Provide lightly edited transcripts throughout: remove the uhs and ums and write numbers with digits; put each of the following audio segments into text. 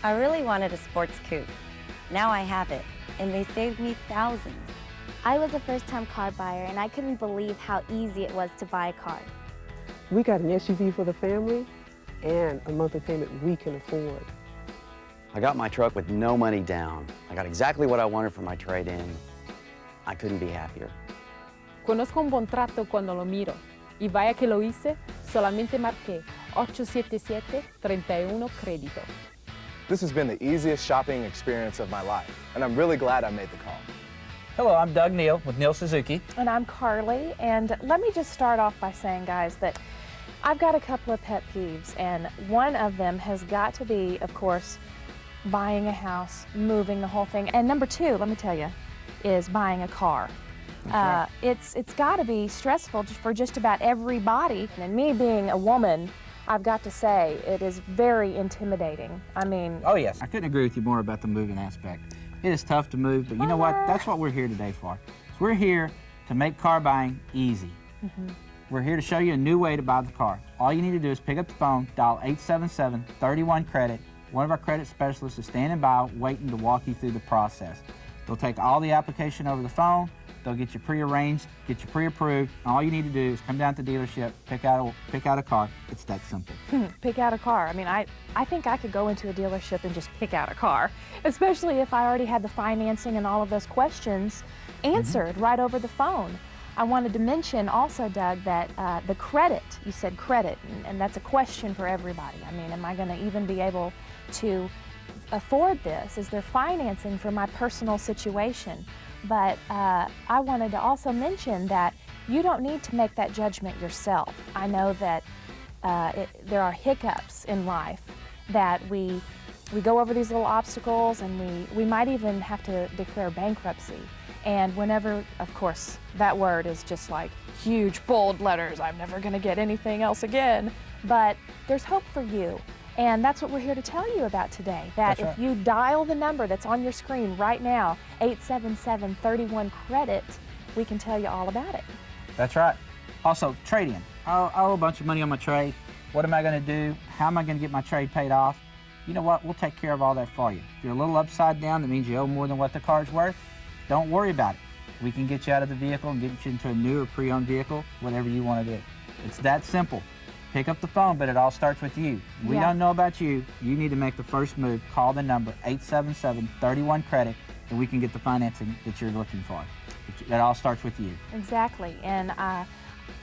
I really wanted a sports coupe. Now I have it, and they saved me thousands. I was a first-time car buyer, and I couldn't believe how easy it was to buy a car. We got an SUV for the family and a monthly payment we can afford. I got my truck with no money down. I got exactly what I wanted for my trade-in. I couldn't be happier. Conozco un buen trato cuando lo miro. Y vaya que lo hice, solamente marqué 877-31 crédito. This has been the easiest shopping experience of my life, and I'm really glad I made the call. Hello, I'm Doug Neal with Neal Suzuki. And I'm Carly, and let me just start off by saying, guys, that I've got a couple of pet peeves, and one of them has got to be, of course, buying a house, moving the whole thing, and number two, let me tell you, is buying a car. Right. It's got to be stressful for just about everybody, and me being a woman, I've got to say, it is very intimidating. I mean... Oh yes, I couldn't agree with you more about the moving aspect. It is tough to move, but you know what? That's what we're here today for. So we're here to make car buying easy. We're here to show you a new way to buy the car. All you need to do is pick up the phone, dial 877-31-CREDIT. One of our credit specialists is standing by waiting to walk you through the process. They'll take all the application over the phone. They'll get you pre-arranged, get you pre-approved. All you need to do is come down to the dealership, pick out a car. It's that simple. Pick out a car. I mean, I think I could go into a dealership and just pick out a car, especially if I already had the financing and all of those questions answered right over the phone. I wanted to mention also, Doug, that the credit, you said credit, and that's a question for everybody. I mean, am I going to even be able to afford this? Is there financing for my personal situation? But I wanted to also mention that you don't need to make that judgment yourself. I know that there are hiccups in life that we go over these little obstacles, and we might even have to declare bankruptcy. And whenever, of course, that word is just like huge bold letters, I'm never going to get anything else again. But there's hope for you. And that's what we're here to tell you about today, that if you dial the number that's on your screen right now, 877-31-CREDIT, we can tell you all about it. That's right. Also, trade-in. I owe a bunch of money on my trade. What am I going to do? How am I going to get my trade paid off? You know what? We'll take care of all that for you. If you're a little upside down, that means you owe more than what the car's worth. Don't worry about it. We can get you out of the vehicle and get you into a new or pre-owned vehicle, whatever you want to do. It's that simple. Pick up the phone, but it all starts with you. We don't know about you. You need to make the first move. Call the number 877-31-CREDIT, and we can get the financing that you're looking for. It all starts with you. Exactly, and I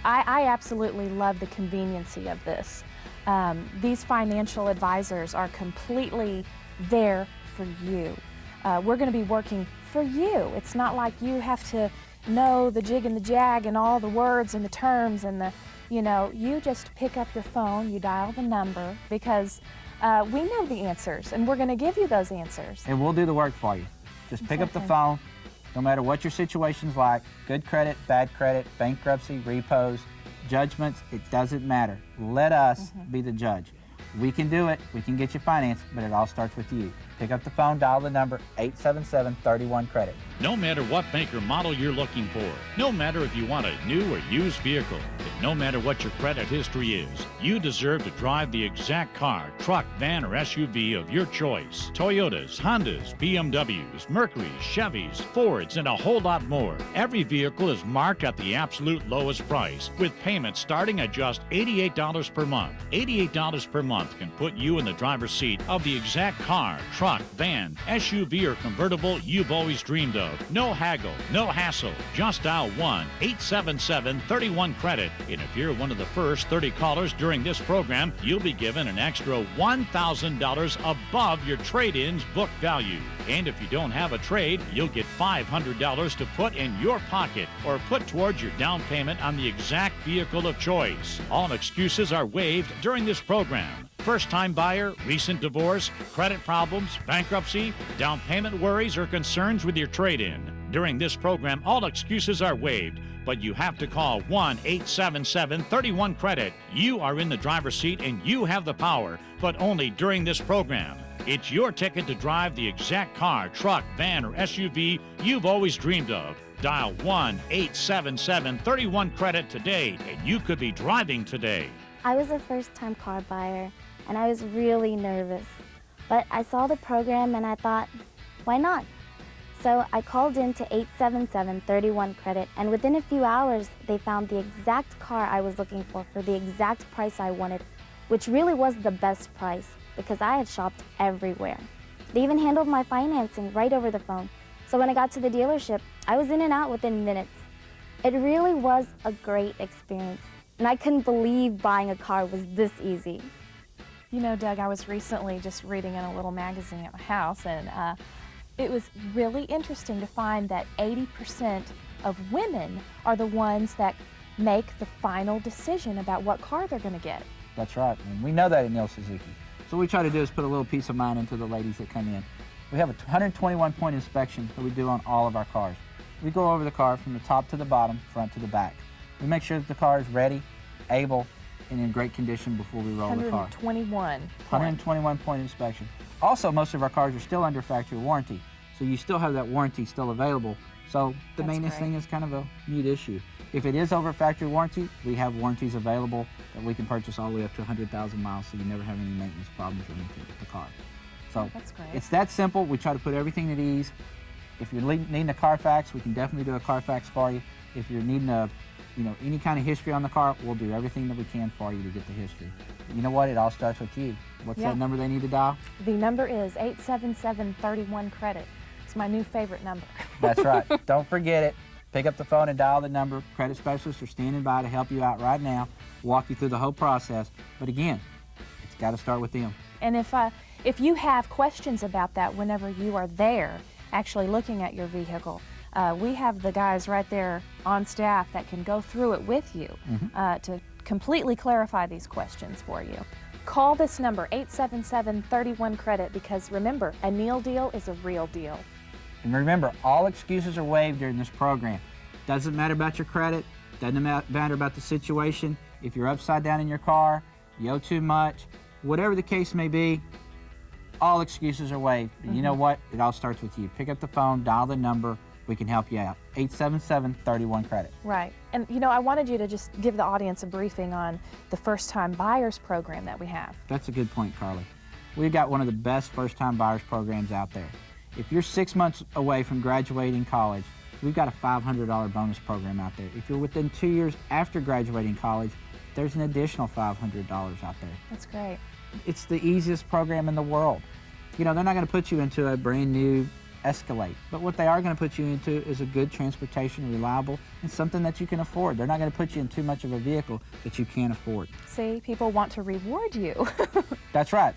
absolutely love the conveniency of this. These financial advisors are completely there for you. We're going to be working for you. It's not like you have to know the jig and the jag and all the words and the terms and the, you know, you just pick up your phone, you dial the number, because we know the answers, and we're going to give you those answers. And we'll do the work for you. Just pick up the phone, no matter what your situation's like, good credit, bad credit, bankruptcy, repos, judgments, it doesn't matter. Let us be the judge. We can do it, we can get you financed, but it all starts with you. Pick up the phone, dial the number 877-31-CREDIT. No matter what make or model you're looking for, no matter if you want a new or used vehicle, and no matter what your credit history is, you deserve to drive the exact car, truck, van, or SUV of your choice. Toyotas, Hondas, BMWs, Mercurys, Chevys, Fords, and a whole lot more. Every vehicle is marked at the absolute lowest price, with payments starting at just $88 per month. $88 per month can put you in the driver's seat of the exact car, truck, van, SUV, or convertible you've always dreamed of. No haggle, no hassle. Just dial 1-877-31-CREDIT. And if you're one of the first 30 callers during this program, you'll be given an extra $1,000 above your trade-in's book value. And if you don't have a trade, you'll get $500 to put in your pocket or put towards your down payment on the exact vehicle of choice. All excuses are waived during this program. First-time buyer, recent divorce, credit problems, bankruptcy, down payment worries, or concerns with your trade-in. During this program, all excuses are waived, but you have to call 1-877-31-CREDIT. You are in the driver's seat and you have the power, but only during this program. It's your ticket to drive the exact car, truck, van, or SUV you've always dreamed of. Dial 1-877-31-CREDIT today, and you could be driving today. I was a first-time car buyer, and I was really nervous. But I saw the program and I thought, why not? So I called in to 877-31 credit, and within a few hours, they found the exact car I was looking for the exact price I wanted, which really was the best price because I had shopped everywhere. They even handled my financing right over the phone. So when I got to the dealership, I was in and out within minutes. It really was a great experience, and I couldn't believe buying a car was this easy. You know, Doug, I was recently just reading in a little magazine at my house, and it was really interesting to find that 80% of women are the ones that make the final decision about what car they're going to get. That's right, and we know that at Neal Suzuki. So what we try to do is put a little peace of mind into the ladies that come in. We have a 121-point inspection that we do on all of our cars. We go over the car from the top to the bottom, front to the back. We make sure that the car is ready, able, and in great condition before we roll the car. 121-point inspection. Also, most of our cars are still under factory warranty, so you still have that warranty still available. So the maintenance thing is kind of a neat issue. If it is over factory warranty, we have warranties available that we can purchase all the way up to 100,000 miles, so you never have any maintenance problems or anything with the car. So that's great. It's that simple. We try to put everything at ease. If you're needing a Carfax, we can definitely do a Carfax for you. If you're needing any kind of history on the car, we'll do everything that we can for you to get the history. But you know what? It all starts with you. What's that number they need to dial? The number is 877-31 credit. It's my new favorite number. That's right. Don't forget it. Pick up the phone and dial the number. Credit specialists are standing by to help you out right now, walk you through the whole process. But again, it's got to start with them. And if you have questions about that whenever you are there, actually looking at your vehicle, we have the guys right there on staff that can go through it with you to completely clarify these questions for you. Call this number, 877-31 credit, because remember, a Neal deal is a real deal. And remember, all excuses are waived during this program. Doesn't matter about your credit, doesn't matter about the situation. If you're upside down in your car, you owe too much, whatever the case may be, all excuses are waived. You know what? It all starts with you. Pick up the phone, dial the number, we can help you out. 877-31 credit. Right. And you know, I wanted you to just give the audience a briefing on the first-time buyers program that we have. That's a good point, Carly. We've got one of the best first-time buyers programs out there. If you're 6 months away from graduating college, we've got a $500 bonus program out there. If you're within 2 years after graduating college, there's an additional $500 out there. That's great. It's the easiest program in the world. You know, they're not going to put you into a brand new Escalade, but what they are going to put you into is a good transportation, reliable, and something that you can afford. They're not going to put you in too much of a vehicle that you can't afford. See, people want to reward you. That's right.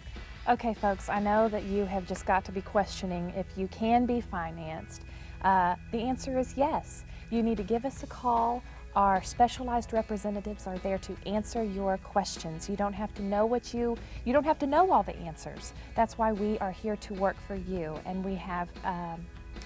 Okay, folks, I know that you have just got to be questioning if you can be financed. The answer is yes. You need to give us a call. Our specialized representatives are there to answer your questions. You don't have to know you don't have to know all the answers. That's why we are here to work for you, and we have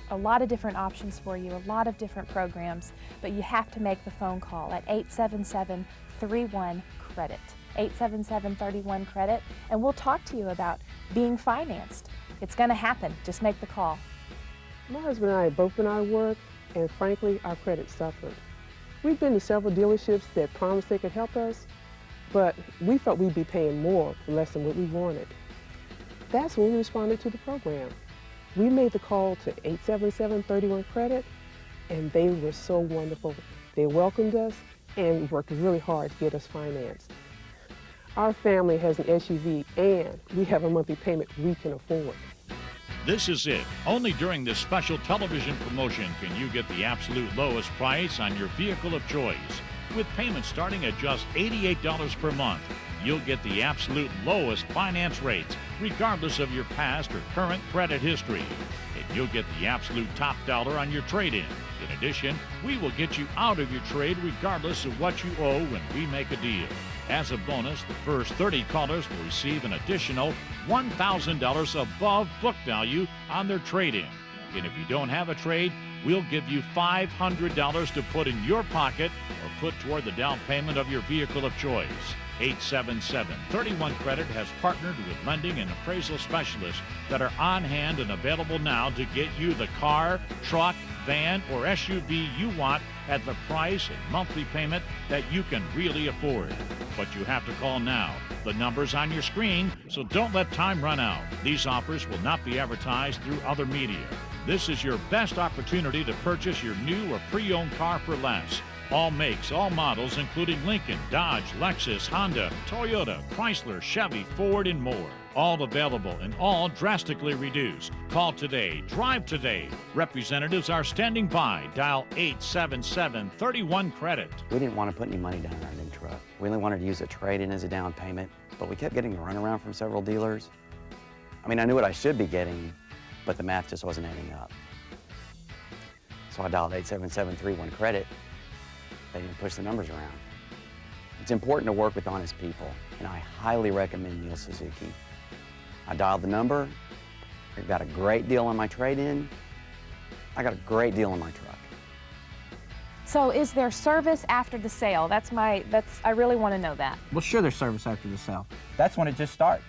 a lot of different options for you, a lot of different programs, but you have to make the phone call at 877-31-CREDIT. 877-31 credit, and we'll talk to you about being financed. It's going to happen. Just make the call. My husband and I had both been out of work, and frankly, our credit suffered. We've been to several dealerships that promised they could help us, but we felt we'd be paying more for less than what we wanted. That's when we responded to the program. We made the call to 877-31 credit, and they were so wonderful. They welcomed us and worked really hard to get us financed. Our family has an SUV, and we have a monthly payment we can afford. This is it. Only during this special television promotion can you get the absolute lowest price on your vehicle of choice. With payments starting at just $88 per month, you'll get the absolute lowest finance rates, regardless of your past or current credit history. And you'll get the absolute top dollar on your trade-in. In addition, we will get you out of your trade regardless of what you owe when we make a deal. As a bonus, the first 30 callers will receive an additional $1,000 above book value on their trade-in. And if you don't have a trade, we'll give you $500 to put in your pocket or put toward the down payment of your vehicle of choice. 877-31 Credit has partnered with lending and appraisal specialists that are on hand and available now to get you the car, truck, van, or SUV you want at the price and monthly payment that you can really afford. But you have to call now. The number's on your screen, so don't let time run out. These offers will not be advertised through other media. This is your best opportunity to purchase your new or pre-owned car for less. All makes, all models, including Lincoln, Dodge, Lexus, Honda, Toyota, Chrysler, Chevy, Ford, and more. All available and all drastically reduced. Call today, drive today. Representatives are standing by. Dial 877-31-CREDIT. We didn't want to put any money down on our new truck. We only wanted to use a trade-in as a down payment, but we kept getting the runaround from several dealers. I mean, I knew what I should be getting, but the math just wasn't adding up. So I dialed 877-31-CREDIT. They didn't push the numbers around. It's important to work with honest people, and I highly recommend Neal Suzuki. I dialed the number. I got a great deal on my trade-in. I got a great deal on my truck. So is there service after the sale? I really want to know that. Well, sure, there's service after the sale. That's when it just starts.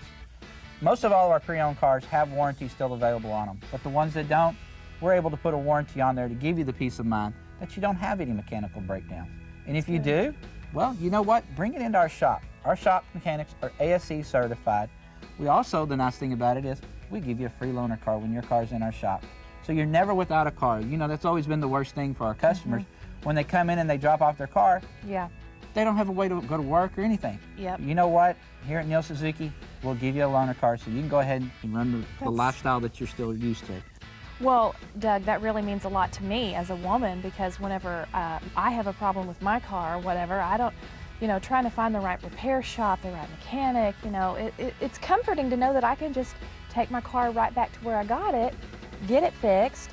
Most of all of our pre-owned cars have warranties still available on them, but the ones that don't, we're able to put a warranty on there to give you the peace of mind that you don't have any mechanical breakdowns. And if you do, well, you know what? Bring it into our shop. Our shop mechanics are ASE certified. We also, the nice thing about it is, we give you a free loaner car when your car's in our shop. So you're never without a car. You know, that's always been the worst thing for our customers. When they come in and they drop off their car, Yeah. they don't have a way to go to work or anything. Yep. You know what? Here at Neal Suzuki, we'll give you a loaner car so you can go ahead and run the lifestyle that you're still used to. Well, Doug, that really means a lot to me as a woman, because whenever I have a problem with my car or whatever, I don't, trying to find the right repair shop, the right mechanic, it's comforting to know that I can just take my car right back to where I got it, get it fixed,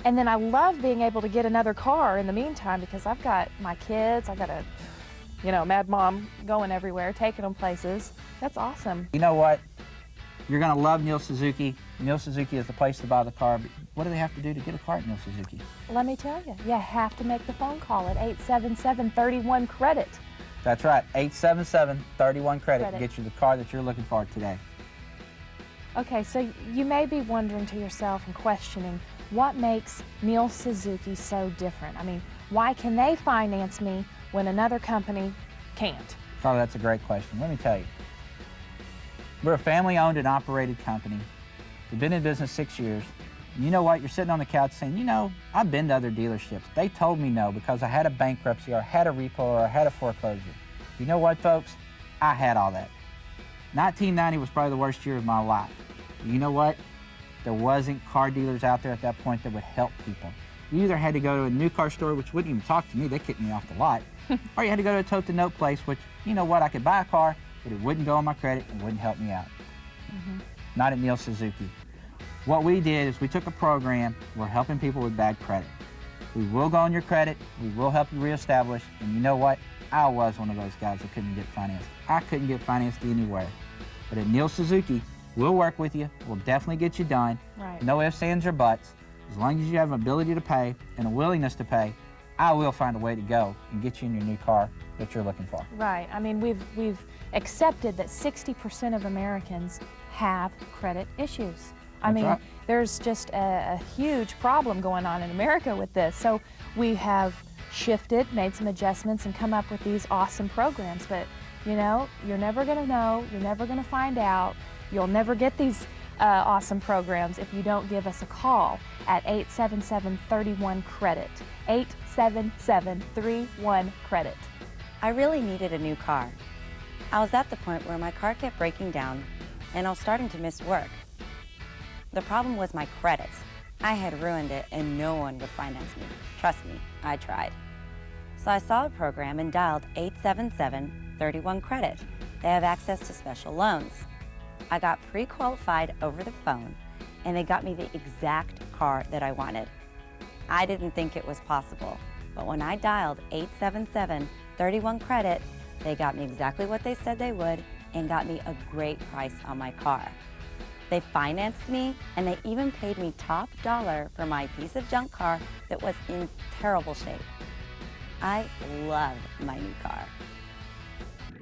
and then I love being able to get another car in the meantime, because I've got my kids, I got a, mad mom going everywhere, taking them places. That's awesome. You know what? You're going to love Neal Suzuki. Neal Suzuki is the place to buy the car. But what do they have to do to get a car at Neal Suzuki? Let me tell you, you have to make the phone call at 877-31-CREDIT. That's right, 877-31-CREDIT to get you the car that you're looking for today. Okay, so you may be wondering to yourself and questioning, what makes Neal Suzuki so different? I mean, why can they finance me when another company can't? Carla, that's a great question. Let me tell you. We're a family-owned and operated company. We've been in business 6 years. You know what? You're sitting on the couch saying, I've been to other dealerships. They told me no because I had a bankruptcy or I had a repo or I had a foreclosure. You know what, folks? I had all that. 1990 was probably the worst year of my life. You know what? There wasn't car dealers out there at that point that would help people. You either had to go to a new car store, which wouldn't even talk to me, they kicked me off the lot, or you had to go to a tote-to-note place, which, you know what, I could buy a car, but it wouldn't go on my credit and wouldn't help me out. Not at Neal Suzuki. What we did is we took a program, we're helping people with bad credit. We will go on your credit, we will help you reestablish, and you know what? I was one of those guys that couldn't get financed. I couldn't get financed anywhere. But at Neal Suzuki, we'll work with you, we'll definitely get you done. Right. No ifs, ands, or buts. As long as you have an ability to pay and a willingness to pay, I will find a way to go and get you in your new car that you're looking for. Right. I mean, we've accepted that 60% of Americans have credit issues. I mean, right. There's just a huge problem going on in America with this. So we have shifted, made some adjustments, and come up with these awesome programs. But, you're never going to know, you're never going to find out, you'll never get these awesome programs if you don't give us a call at 877-31-CREDIT. 877-31-CREDIT. I really needed a new car. I was at the point where my car kept breaking down and I was starting to miss work. The problem was my credit. I had ruined it and no one would finance me. Trust me, I tried. So I saw a program and dialed 877-31-CREDIT. They have access to special loans. I got pre-qualified over the phone and they got me the exact car that I wanted. I didn't think it was possible, but when I dialed 877-31-CREDIT, they got me exactly what they said they would and got me a great price on my car. They financed me and they even paid me top dollar for my piece of junk car that was in terrible shape. I love my new car.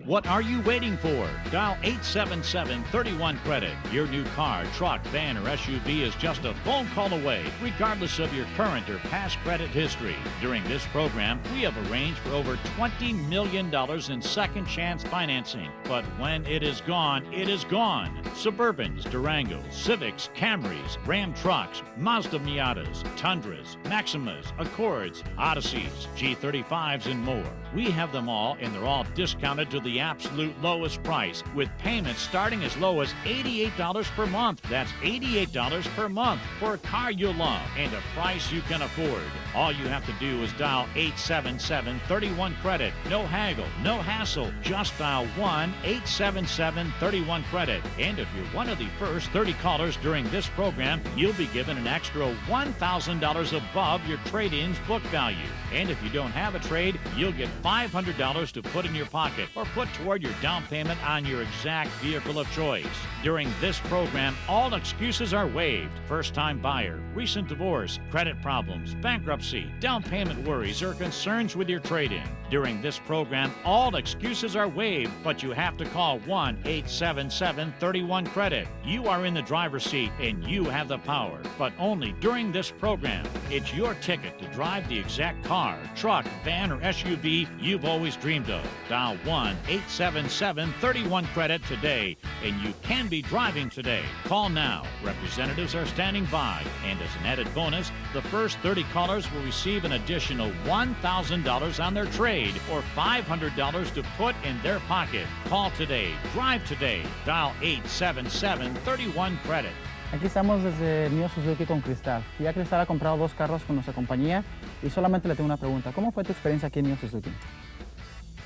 What are you waiting for? Dial 877-31-CREDIT. Your new car, truck, van, or SUV is just a phone call away, regardless of your current or past credit history. During this program, we have arranged for over $20 million in second chance financing. But when it is gone, it is gone. Suburbans, Durangos, Civics, Camrys, Ram trucks, Mazda Miatas, Tundras, Maximas, Accords, Odysseys, G35s, and more. We have them all, and they're all discounted to the absolute lowest price, with payments starting as low as $88 per month. That's $88 per month for a car you love and a price you can afford. All you have to do is dial 877-31-CREDIT. No haggle, no hassle. Just dial 1-877-31-CREDIT. And if you're one of the first 30 callers during this program, you'll be given an extra $1,000 above your trade-in's book value. And if you don't have a trade, you'll get $500 to put in your pocket or put toward your down payment on your exact vehicle of choice. During this program, all excuses are waived. First-time buyer, recent divorce, credit problems, bankruptcy, down payment worries, or concerns with your trade-in. During this program, all excuses are waived, but you have to call 1-877-31-CREDIT. You are in the driver's seat and you have the power, but only during this program. It's your ticket to drive the exact car, truck, van, or SUV you've always dreamed of. Dial 1-877-31-CREDIT today, and you can be driving today. Call now. Representatives are standing by, and as an added bonus, the first 30 callers will receive an additional $1,000 on their trade or $500 to put in their pocket. Call today. Drive today. Dial 877-31-CREDIT. Aquí estamos desde Neal Suzuki con Cristal. Ya Cristal ha comprado 2 carros con nuestra compañía y solamente le tengo una pregunta. ¿Cómo fue tu experiencia aquí en Neal Suzuki?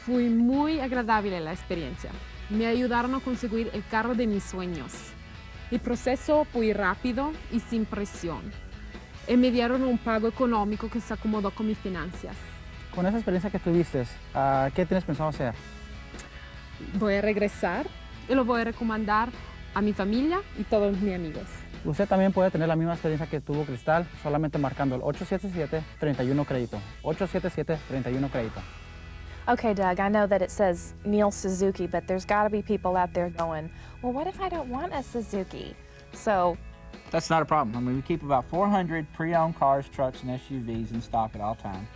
Fue muy agradable la experiencia. Me ayudaron a conseguir el carro de mis sueños. El proceso fue rápido y sin presión. Y me dieron un pago económico que se acomodó con mis finanzas. Con esa experiencia que tuviste, ¿qué tienes pensado hacer? Voy a regresar y lo voy a recomendar a mi familia y todos mis amigos. Usted también puede tener la misma experiencia que tuvo Cristal, solamente marcando el 877-31-CREDITO. 877-31-CREDITO. Okay, Doug, I know that it says Neal Suzuki, but there's got to be people out there going, well, what if I don't want a Suzuki? So That's not a problem. I mean, we keep about 400 pre-owned cars, trucks, and SUVs in stock at all times.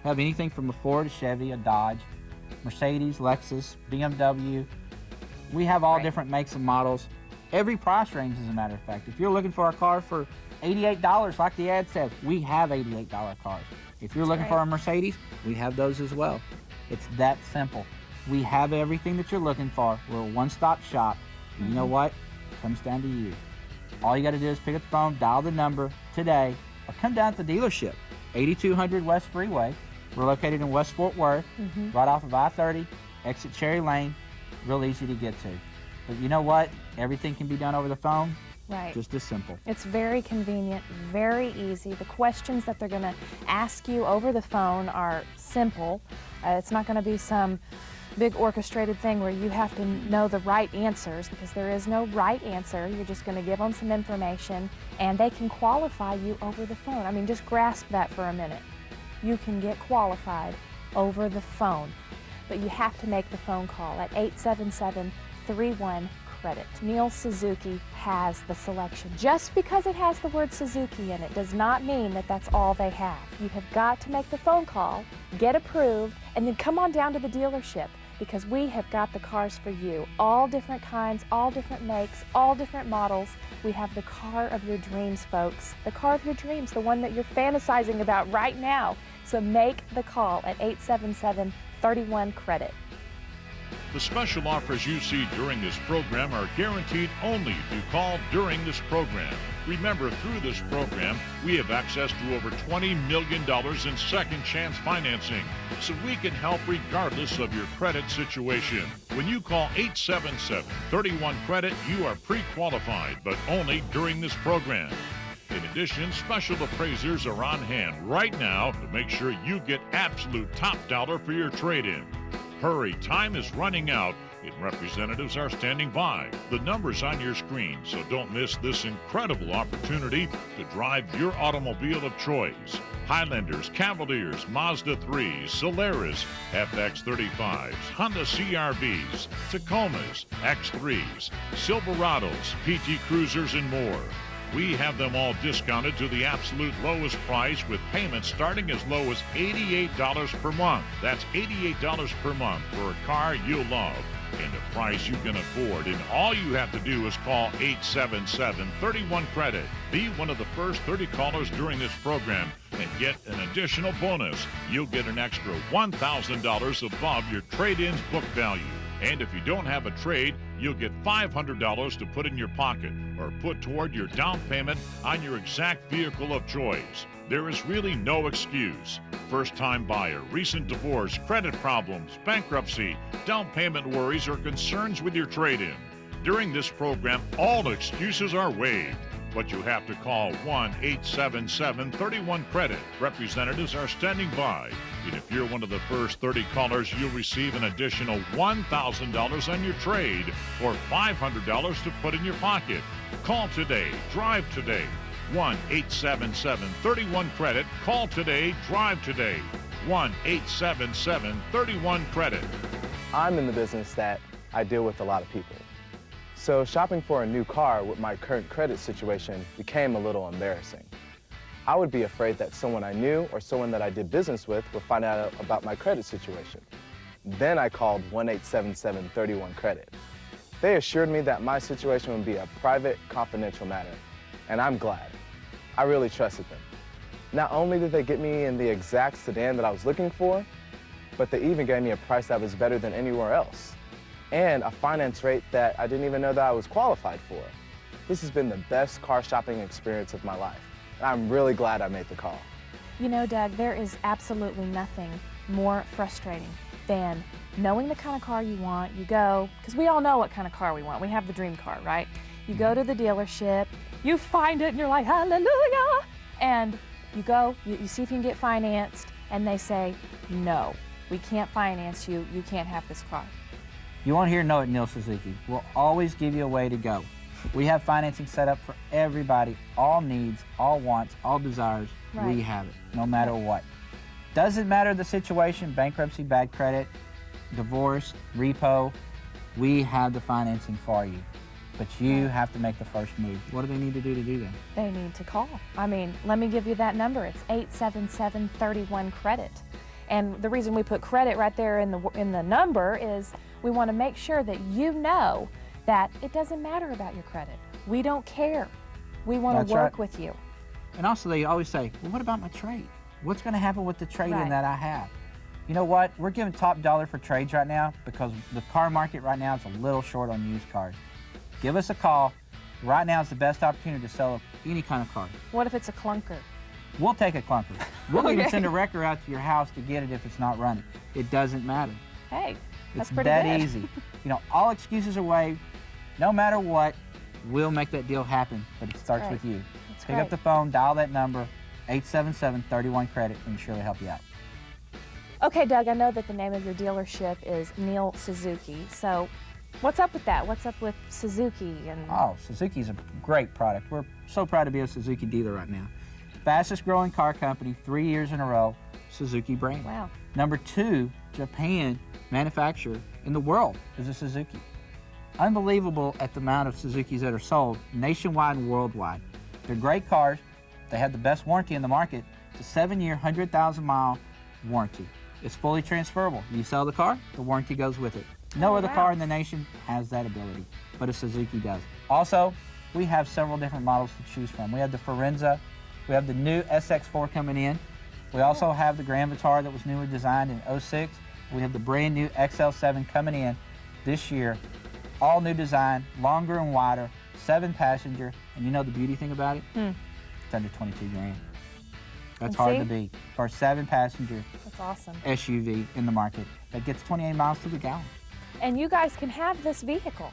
We have anything from a Ford, a Chevy, a Dodge, Mercedes, Lexus, BMW. We have all different makes and models. Every price range, as a matter of fact. If you're looking for a car for $88, like the ad said, we have $88 cars. If you're looking for a Mercedes, we have those as well. It's that simple. We have everything that you're looking for. We're a one-stop shop. And you know what? It comes down to you. All you got to do is pick up the phone, dial the number today, or come down to the dealership, 8200 West Freeway. We're located in West Fort Worth, right off of I-30, exit Cherry Lane, real easy to get to. But you know what? Everything can be done over the phone. Right. Just as simple. It's very convenient, very easy. The questions that they're going to ask you over the phone are simple. It's not going to be some big orchestrated thing where you have to know the right answers, because there is no right answer. You're just going to give them some information and they can qualify you over the phone. I mean, just grasp that for a minute. You can get qualified over the phone, but you have to make the phone call at 877-31-CREDIT. Neal Suzuki has the selection. Just because it has the word Suzuki in it does not mean that that's all they have. You have got to make the phone call, get approved, and then come on down to the dealership, because we have got the cars for you. All different kinds, all different makes, all different models. We have the car of your dreams, folks. The car of your dreams, the one that you're fantasizing about right now. So make the call at 877-31-CREDIT. The special offers you see during this program are guaranteed only if you call during this program. Remember, through this program, we have access to over $20 million in second chance financing, so we can help regardless of your credit situation. When you call 877-31-CREDIT, you are pre-qualified, but only during this program. In addition, special appraisers are on hand right now to make sure you get absolute top dollar for your trade-in. Hurry, time is running out. and representatives are standing by. The number's on your screen, so don't miss this incredible opportunity to drive your automobile of choice. Highlanders, Cavaliers, Mazda 3s, Solaris, FX35s, Honda CR-Vs, Tacomas, X3s, Silverados, PT Cruisers, and more. We have them all discounted to the absolute lowest price with payments starting as low as $88 per month. That's $88 per month for a car you'll love and a price you can afford. And all you have to do is call 877-31-CREDIT. Be one of the first 30 callers during this program and get an additional bonus. You'll get an extra $1,000 above your trade-in's book value. And if you don't have a trade, you'll get $500 to put in your pocket or put toward your down payment on your exact vehicle of choice. There is really no excuse. First-time buyer, recent divorce, credit problems, bankruptcy, down payment worries, or concerns with your trade-in. During this program, all excuses are waived. But you have to call 1-877-31-CREDIT. Representatives are standing by. And if you're one of the first 30 callers, you'll receive an additional $1,000 on your trade or $500 to put in your pocket. Call today. Drive today. 1-877-31-CREDIT. Call today. Drive today. 1-877-31-CREDIT. I'm in the business that I deal with a lot of people. So shopping for a new car with my current credit situation became a little embarrassing. I would be afraid that someone I knew or someone that I did business with would find out about my credit situation. Then I called 1-877-31-CREDIT. They assured me that my situation would be a private, confidential matter, and I'm glad. I really trusted them. Not only did they get me in the exact sedan that I was looking for, but they even gave me a price that was better than anywhere else, and a finance rate that I didn't even know that I was qualified for. This has been the best car shopping experience of my life, and I'm really glad I made the call. You know, Doug, there is absolutely nothing more frustrating than knowing the kind of car you want. You go, because we all know what kind of car we want. We have the dream car, right? You go to the dealership, you find it, and you're like, hallelujah! And you go, you see if you can get financed, and they say, no, we can't finance you, you can't have this car. You won't hear no at Neal Suzuki. We'll always give you a way to go. We have financing set up for everybody, all needs, all wants, all desires. Right. We have it, no matter what. Doesn't matter the situation, bankruptcy, bad credit, divorce, repo, we have the financing for you. But you have to make the first move. What do they need to do that? They need to call. I mean, let me give you that number. It's 877-31-CREDIT. And the reason we put credit right there in the number is we want to make sure that you know that it doesn't matter about your credit. We don't care. We want to work with you. And also they always say, well, what about my trade? What's going to happen with the trade-in Right. that I have? You know what? We're giving top dollar for trades right now because the car market right now is a little short on used cars. Give us a call. Right now is the best opportunity to sell any kind of car. What if it's a clunker? We'll take a clunker. We'll even Okay. send a wrecker out to your house to get it if it's not running. It doesn't matter. Hey, that's It's pretty that good. easy. You know, all excuses are waived. No matter what, we'll make that deal happen, but it starts Right. with you. That's Pick up great. the phone, dial that number, 877-31-CREDIT, and we'll surely help you out. Okay, Doug, I know that the name of your dealership is Neal Suzuki. So what's up with that? What's up with Suzuki? And Oh, Suzuki's a great product. We're so proud to be a Suzuki dealer right now. Fastest growing car company, 3 years in a row, Suzuki brand. Wow. Number 2, Japan manufacturer in the world is a Suzuki. Unbelievable at the amount of Suzukis that are sold nationwide and worldwide. They're great cars. They have the best warranty in the market. It's a 7-year, 100,000-mile warranty. It's fully transferable. You sell the car, the warranty goes with it. No Oh, other wow. car in the nation has that ability, but a Suzuki does. Also, we have several different models to choose from. We have the Forenza, we have the new SX4 coming in. We also have the Grand Vitara that was newly designed in '06. We have the brand new XL7 coming in this year. All new design, longer and wider, 7-passenger, and you know the beauty thing about it? It's under 22 grand. That's And hard see? to beat for a 7-passenger That's awesome. SUV in the market that gets 28 miles to the gallon. And you guys can have this vehicle.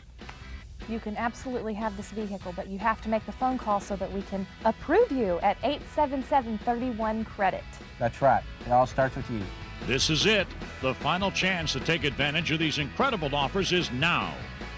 You can absolutely have this vehicle, but you have to make the phone call so that we can approve you at 877-31-CREDIT. That's right. It all starts with you. This is it. The final chance to take advantage of these incredible offers is now.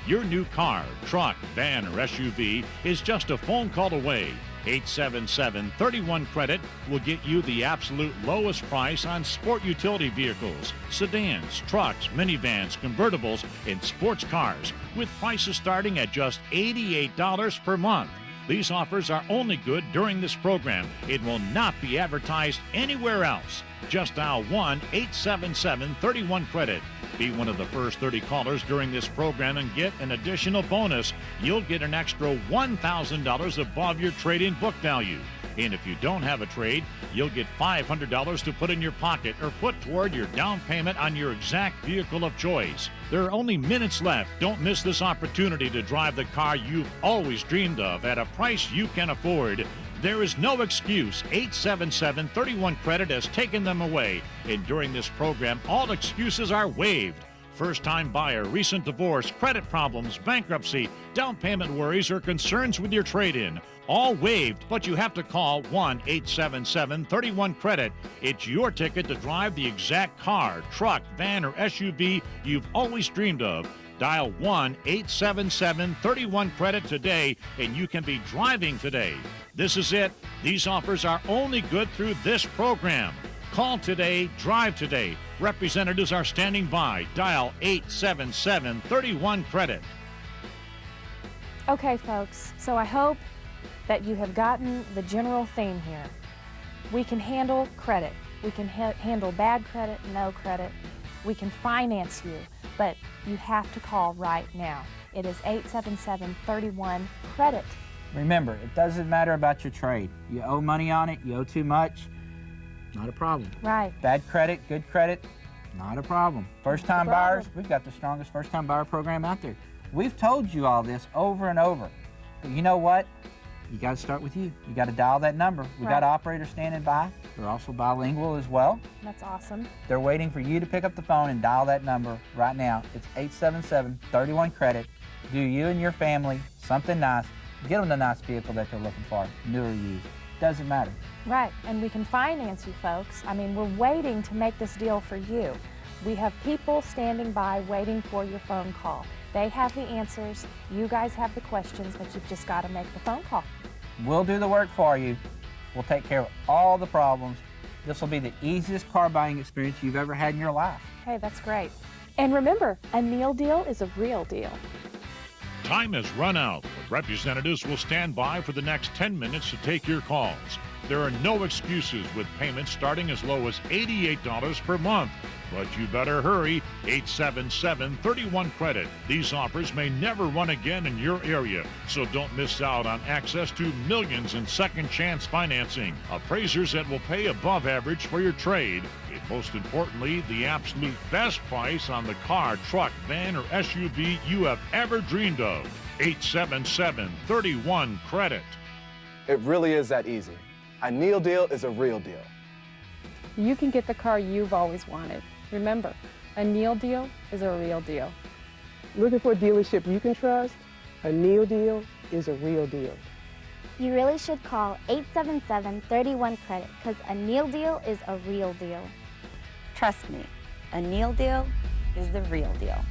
Your new car, truck, van, or SUV is just a phone call away. 877-31 credit will get you the absolute lowest price on sport utility vehicles, sedans, trucks, minivans, convertibles, and sports cars, with prices starting at just $88 per month. These offers are only good during this program. It will not be advertised anywhere else. Just dial 1-877-31 credit. Be one of the first 30 callers during this program and get an additional bonus. You'll get an extra $1,000 above your trade-in book value. And if you don't have a trade, you'll get $500 to put in your pocket or put toward your down payment on your exact vehicle of choice. There are only minutes left. Don't miss this opportunity to drive the car you've always dreamed of at a price you can afford. There is no excuse. 877-31 credit has taken them away. And during this program, all excuses are waived. First-time buyer, recent divorce, credit problems, bankruptcy, down payment worries, or concerns with your trade-in. All waived, but you have to call 1-877-31 credit. It's your ticket to drive the exact car, truck, van, or SUV you've always dreamed of. Dial 1-877-31 credit today, and you can be driving today. This is it. These offers are only good through this program. Call today, drive today. Representatives are standing by. Dial 877-31 credit. Okay, folks, so I hope that you have gotten the general theme here. We can handle credit. We can handle bad credit, no credit. We can finance you, but you have to call right now. It is 877-31 credit. Remember, it doesn't matter about your trade. You owe money on it, you owe too much, not a problem. Right. Bad credit, good credit, not a problem. First-time buyers, we've got the strongest first-time buyer program out there. We've told you all this over and over, but you know what? You got to start with you. You got to dial that number. We got operators standing by. They're also bilingual as well. That's awesome. They're waiting for you to pick up the phone and dial that number right now. It's 877-31 credit. Do you and your family something nice. Get them the nice vehicle that they're looking for, new or used. Doesn't matter. Right, and we can finance you folks. I mean, we're waiting to make this deal for you. We have people standing by waiting for your phone call. They have the answers, you guys have the questions, but you've just got to make the phone call. We'll do the work for you. We'll take care of all the problems. This will be the easiest car buying experience you've ever had in your life. Hey, that's great. And remember, a Neal deal is a real deal. Time has run out, but representatives will stand by for the next 10 minutes to take your calls. There are no excuses with payments starting as low as $88 per month. But you better hurry. 877-31 credit. These offers may never run again in your area, so don't miss out on access to millions in second chance financing, appraisers that will pay above average for your trade, and most importantly, the absolute best price on the car, truck, van, or SUV you have ever dreamed of. 877-31 credit. It really is that easy. A Neal deal is a real deal. You can get the car you've always wanted. Remember, a Neal deal is a real deal. Looking for a dealership you can trust? A Neal deal is a real deal. You really should call 877-31 credit because a Neal deal is a real deal. Trust me, a Neal deal is the real deal.